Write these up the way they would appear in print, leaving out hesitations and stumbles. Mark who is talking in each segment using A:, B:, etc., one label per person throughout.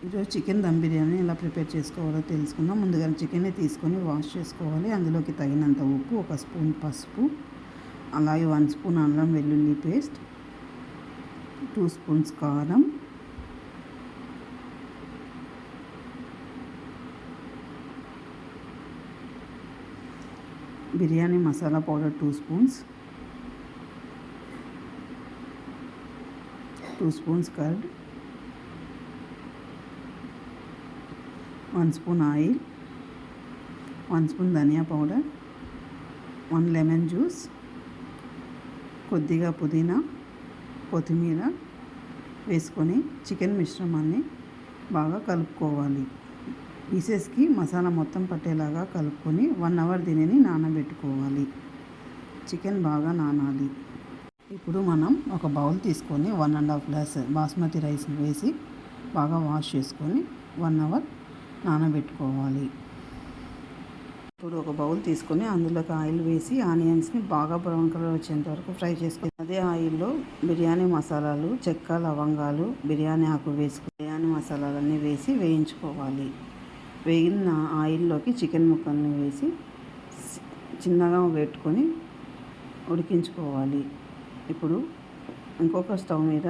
A: ఈరోజు చికెన్ దమ్ బిర్యానీ ఎలా ప్రిపేర్ చేసుకోవాలో తెలుసుకుందాం. ముందుగా చికెన్ని తీసుకొని వాష్ చేసుకోవాలి. అందులోకి తగినంత ఉప్పు, 1 స్పూన్ పసుపు, అలాగే 1 స్పూన్ అల్లం వెల్లుల్లి పేస్ట్, 2 స్పూన్స్ కారం, biryani masala powder 2 spoons, 2 spoons curd, 1 spoon oil, 1 spoon ధనియా పౌడర్, 1 లెమన్ జ్యూస్, కొద్దిగా పుదీనా, కొత్తిమీర వేసుకొని చికెన్ మిశ్రమాన్ని బాగా కలుపుకోవాలి. పీసెస్కి మసాలా మొత్తం పట్టేలాగా కలుపుకొని 1 అవర్ దీనిని నానబెట్టుకోవాలి. చికెన్ బాగా నానాలి. ఇప్పుడు మనం ఒక బౌల్ తీసుకొని 1.5 గ్లాస్ బాస్మతి రైస్ వేసి బాగా వాష్ చేసుకొని 1 అవర్ నానబెట్టుకోవాలి. ఇప్పుడు ఒక బౌల్ తీసుకొని అందులోకి ఆయిల్ వేసి ఆనియన్స్ని బాగా బ్రౌన్ కలర్ వచ్చేంత వరకు ఫ్రై చేసుకోవాలి. అదే ఆయిల్లో బిర్యానీ మసాలాలు, చెక్క, లవంగాలు, బిర్యానీ ఆకు వేసుకుని బిర్యానీ మసాలాలన్నీ వేసి వేయించుకోవాలి. వేగిన ఆయిల్లోకి చికెన్ ముక్కల్ని వేసి చిన్నగా పెట్టుకొని ఉడికించుకోవాలి. ఇప్పుడు ఇంకొక స్టవ్ మీద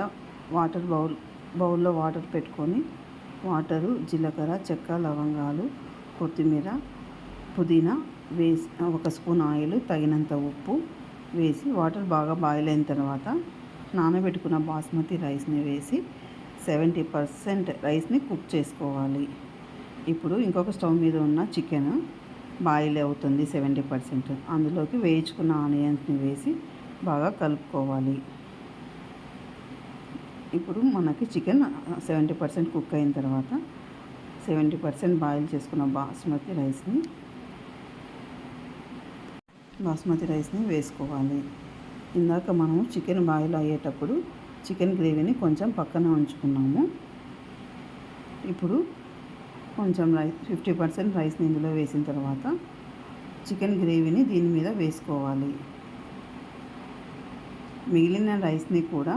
A: బౌల్లో వాటర్ పెట్టుకొని వాటరు, జీలకర్ర, చెక్క, లవంగాలు, కొత్తిమీర, పుదీనా వేసి 1 స్పూన్ ఆయిల్, తగినంత ఉప్పు వేసి వాటర్ బాగా బాయిల్ అయిన తర్వాత నానబెట్టుకున్న బాస్మతి రైస్ని వేసి 70% రైస్ని కుక్ చేసుకోవాలి. ఇప్పుడు ఇంకొక స్టవ్ మీద ఉన్న చికెన్ బాయిల్ అవుతుంది 70%. అందులోకి వేయించుకున్న ఆనియన్స్ని వేసి బాగా కలుపుకోవాలి. ఇప్పుడు మనకి చికెన్ 70% కుక్ అయిన తర్వాత 70% బాయిల్ చేసుకున్న బాస్మతి రైస్ని వేసుకోవాలి. ఇందాక మనము చికెన్ బాయిల్ అయ్యేటప్పుడు చికెన్ గ్రేవీని కొంచెం పక్కన ఉంచుకున్నాము. ఇప్పుడు కొంచెం 50% రైస్ని ఇందులో వేసిన తర్వాత చికెన్ గ్రేవీని దీని మీద వేసుకోవాలి. మిగిలిన రైస్ని కూడా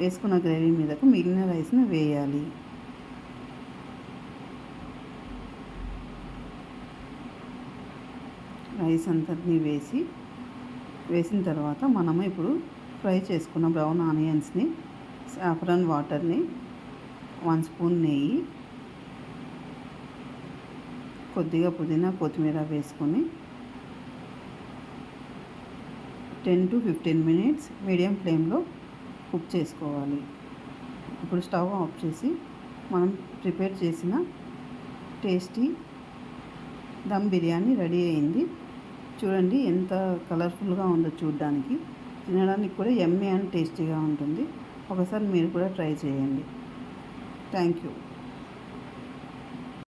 A: వేసుకున్న గ్రేవీ మీదకు మిగిలిన రైస్ని వేయాలి. రైస్ అంతటిని వేసిన తర్వాత మనము ఇప్పుడు ఫ్రై చేసుకున్న బ్రౌన్ ఆనియన్స్ని, సాఫ్రాన్ వాటర్ని, 1 స్పూన్ నెయ్యి, కొద్దిగా పుదీనా, కొత్తిమీర వేసుకొని 10 to 15 మినిట్స్ మీడియం ఫ్లేమ్లో కుక్ చేసుకోవాలి. ఇప్పుడు స్టవ్ ఆఫ్ చేసి మనం ప్రిపేర్ చేసిన టేస్టీ దమ్ బిర్యానీ రెడీ అయింది. చూడండి ఎంత కలర్ఫుల్గా ఉందో చూడడానికి. తినడానికి కూడా యమ్మీ అండ్ టేస్టీగా ఉంటుంది. ఒకసారి మీరు కూడా ట్రై చేయండి. Thank you.